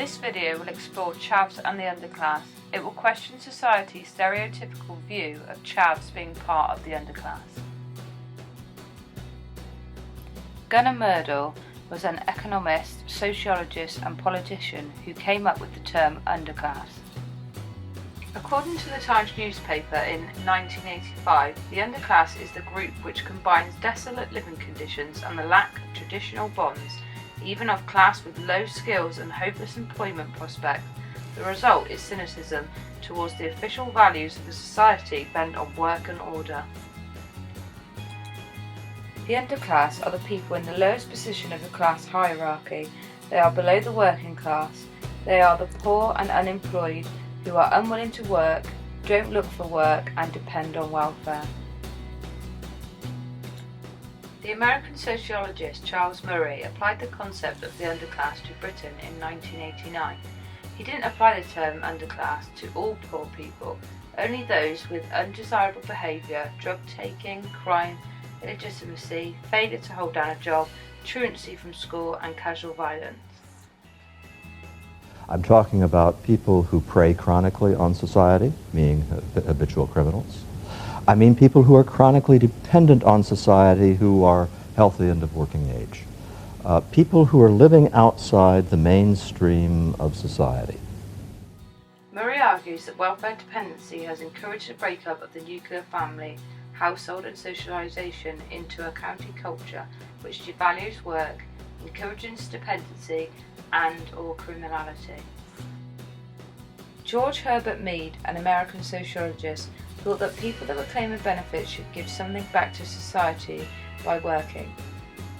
This video will explore Chavs and the Underclass. It will question society's stereotypical view of Chavs being part of the underclass. Gunnar Myrdal was an economist, sociologist and politician who came up with the term underclass. According to the Times newspaper in 1985, the underclass is the group which combines desolate living conditions and the lack of traditional bonds, even of class with low skills and hopeless employment prospects. The result is cynicism towards the official values of a society bent on work and order. The underclass are the people in the lowest position of the class hierarchy. They are below the working class. They are the poor and unemployed who are unwilling to work, don't look for work and depend on welfare. The American sociologist Charles Murray applied the concept of the underclass to Britain in 1989. He didn't apply the term underclass to all poor people, only those with undesirable behaviour, drug taking, crime, illegitimacy, failure to hold down a job, truancy from school and casual violence. I'm talking about people who prey chronically on society, meaning habitual criminals. I mean people who are chronically dependent on society who are healthy and of working age. People who are living outside the mainstream of society. Murray argues that welfare dependency has encouraged the breakup of the nuclear family, household and socialisation into a county culture which devalues work, encourages dependency and or criminality. George Herbert Mead, an American sociologist, thought that people that were claiming benefits should give something back to society by working.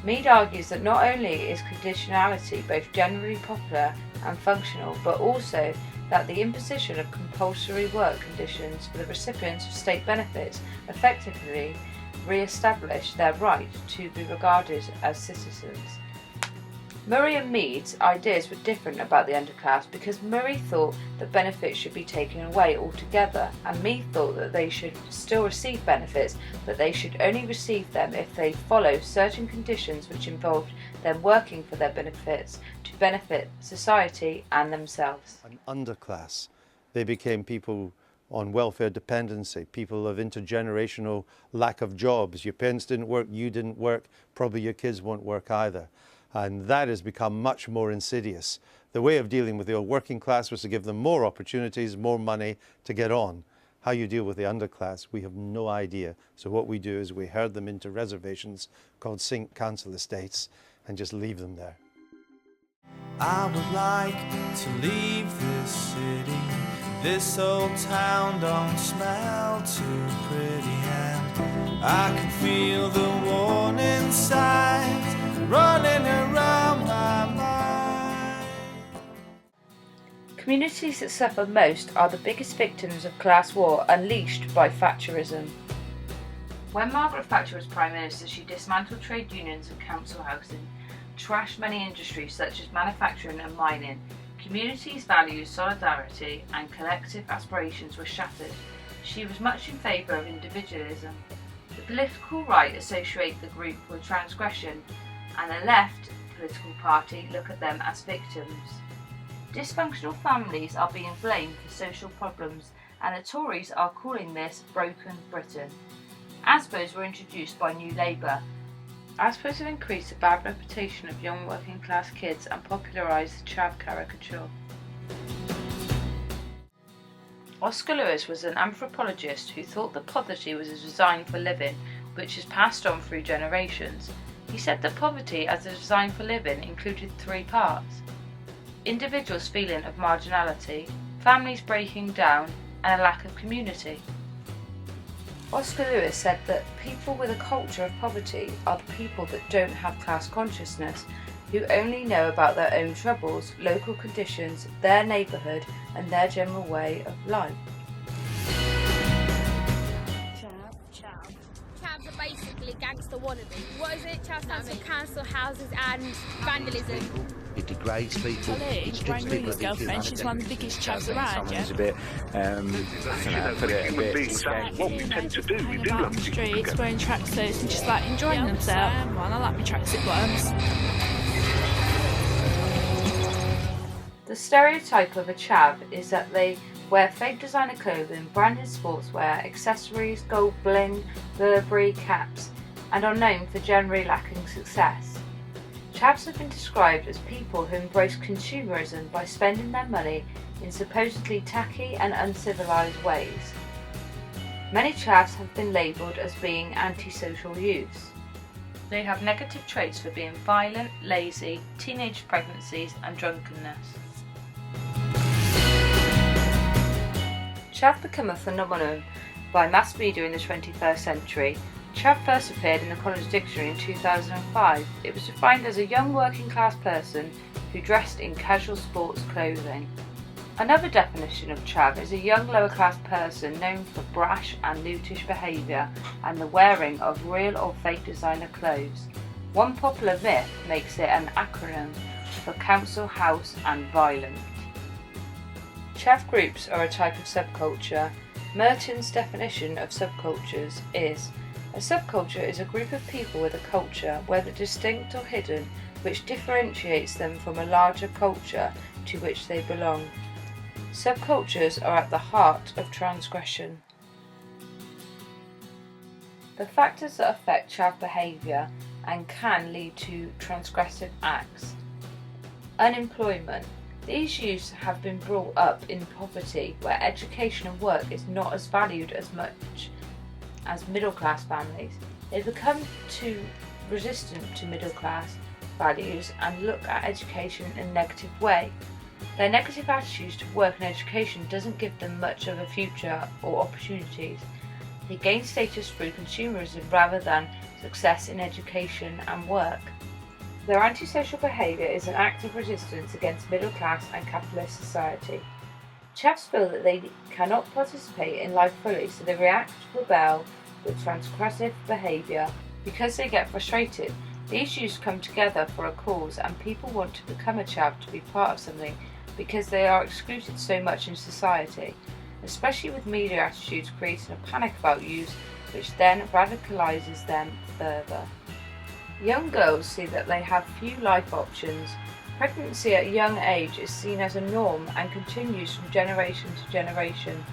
Mead argues that not only is conditionality both generally popular and functional, but also that the imposition of compulsory work conditions for the recipients of state benefits effectively re-establish their right to be regarded as citizens. Murray and Mead's ideas were different about the underclass because Murray thought that benefits should be taken away altogether, and Mead thought that they should still receive benefits, but they should only receive them if they follow certain conditions which involved them working for their benefits to benefit society and themselves. An underclass. They became people on welfare dependency, people of intergenerational lack of jobs. Your parents didn't work, you didn't work, probably your kids won't work either. And that has become much more insidious. The way of dealing with the old working class was to give them more opportunities, more money to get on. How you deal with the underclass, we have no idea. So what we do is we herd them into reservations called sink council estates and just leave them there. I would like to leave this city. This old town don't smell too pretty, and I can feel the warning signs running around my mind. Communities that suffer most are the biggest victims of class war unleashed by Thatcherism. When Margaret Thatcher was Prime Minister, she dismantled trade unions and council housing, trashed many industries such as manufacturing and mining. Communities' values, solidarity and collective aspirations were shattered. She was much in favour of individualism. The political right associate the group with transgression, and the left political party look at them as victims. Dysfunctional families are being blamed for social problems, and the Tories are calling this broken Britain. ASPOs were introduced by New Labour. ASPOs have increased the bad reputation of young working class kids and popularised the Chav caricature. Oscar Lewis was an anthropologist who thought that poverty was a design for living, which is passed on through generations. He said that poverty as a design for living included three parts: individuals' feeling of marginality, families breaking down, and a lack of community. Oscar Lewis said that people with a culture of poverty are the people that don't have class consciousness, who only know about their own troubles, local conditions, their neighbourhood and their general way of life. Chavs are basically gangster wannabe. What is it? Chavs stands for council houses and vandalism. It degrades people. It strips people as girlfriend. She's one of the biggest chavs around, yeah? A bit, put it a bit sketchy. What we tend to do, we do out love on the to streets, wearing tracksuits and just like enjoying themselves. I like my tracksuit bottoms. The stereotype of a chav is that they wear fake designer clothing, branded sportswear, accessories, gold bling, Burberry caps, and are known for generally lacking success. Chavs have been described as people who embrace consumerism by spending their money in supposedly tacky and uncivilized ways. Many chavs have been labelled as being antisocial youths. They have negative traits for being violent, lazy, teenage pregnancies and drunkenness. Chav became a phenomenon by mass media in the 21st century. Chav first appeared in the College Dictionary in 2005. It was defined as a young working class person who dressed in casual sports clothing. Another definition of chav is a young lower class person known for brash and loutish behaviour and the wearing of real or fake designer clothes. One popular myth makes it an acronym for council house and violent. Chav groups are a type of subculture. Merton's definition of subcultures is: a subculture is a group of people with a culture, whether distinct or hidden, which differentiates them from a larger culture to which they belong. Subcultures are at the heart of transgression. The factors that affect chav behaviour and can lead to transgressive acts. Unemployment. These youths have been brought up in poverty where education and work is not as valued as much as middle class families. They become too resistant to middle class values and look at education in a negative way. Their negative attitudes to work and education doesn't give them much of a future or opportunities. They gain status through consumerism rather than success in education and work. Their antisocial behaviour is an act of resistance against middle class and capitalist society. Chavs feel that they cannot participate in life fully, so they react, rebel with transgressive behaviour. Because they get frustrated, these youths come together for a cause and people want to become a chav to be part of something because they are excluded so much in society, especially with media attitudes creating a panic about youths which then radicalises them further. Young girls see that they have few life options. Pregnancy at a young age is seen as a norm and continues from generation to generation.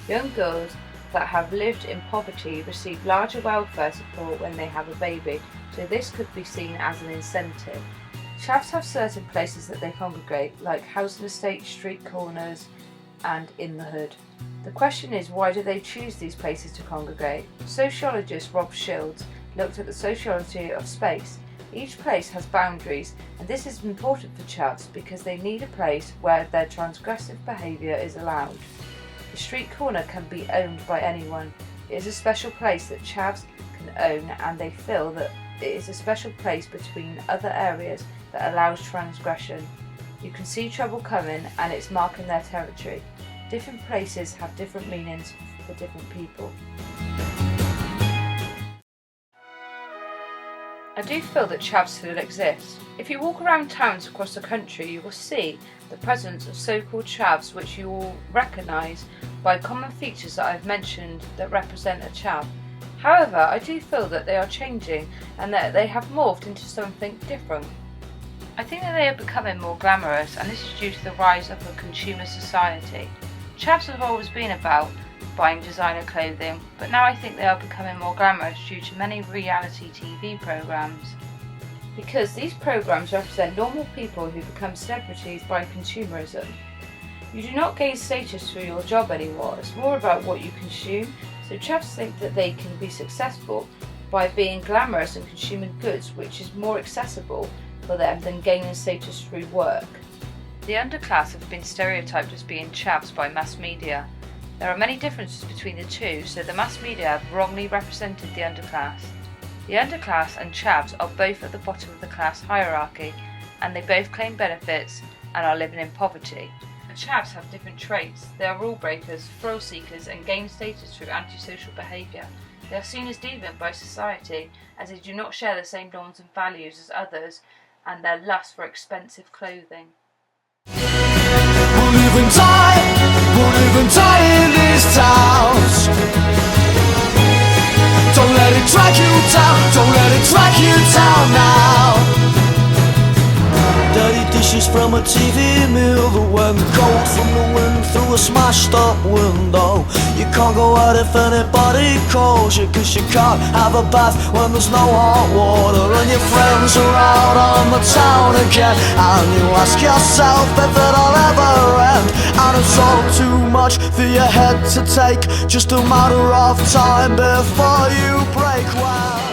Young girls that have lived in poverty receive larger welfare support when they have a baby, so this could be seen as an incentive. Chavs have certain places that they congregate, like housing estates, street corners, and in the hood. The question is, why do they choose these places to congregate? Sociologist Rob Shields looked at the sociology of space. Each place has boundaries, and this is important for chavs because they need a place where their transgressive behaviour is allowed. The street corner can be owned by anyone. It is a special place that chavs can own, and they feel that it is a special place between other areas that allows transgression. You can see trouble coming and it's marking their territory. Different places have different meanings for different people. I do feel that chavs still exist. If you walk around towns across the country, you will see the presence of so-called chavs which you will recognise by common features that I've mentioned that represent a chav. However, I do feel that they are changing and that they have morphed into something different. I think that they are becoming more glamorous, and this is due to the rise of a consumer society. Chavs have always been about buying designer clothing, but now I think they are becoming more glamorous due to many reality TV programs. Because these programs represent normal people who become celebrities by consumerism. You do not gain status through your job anymore, it's more about what you consume, so chavs think that they can be successful by being glamorous and consuming goods, which is more accessible for them than gaining status through work. The underclass have been stereotyped as being chavs by mass media. There are many differences between the two, so the mass media have wrongly represented the underclass. The underclass and chavs are both at the bottom of the class hierarchy, and they both claim benefits and are living in poverty. The chavs have different traits. They are rule breakers, thrill seekers, and gain status through antisocial behaviour. They are seen as deviant by society, as they do not share the same norms and values as others, and their lust for expensive clothing. We'll live and die in these towns. Don't let it drag you down, don't let it drag you down now. Dirty dishes pictures from a TV mill that went cold from the wind through a smashed up window. You can't go out if anybody calls you, cause you can't have a bath when there's no hot water. And your friends are out on the town again, and you ask yourself if it'll ever end. And it's all too much for your head to take, just a matter of time before you break. Well,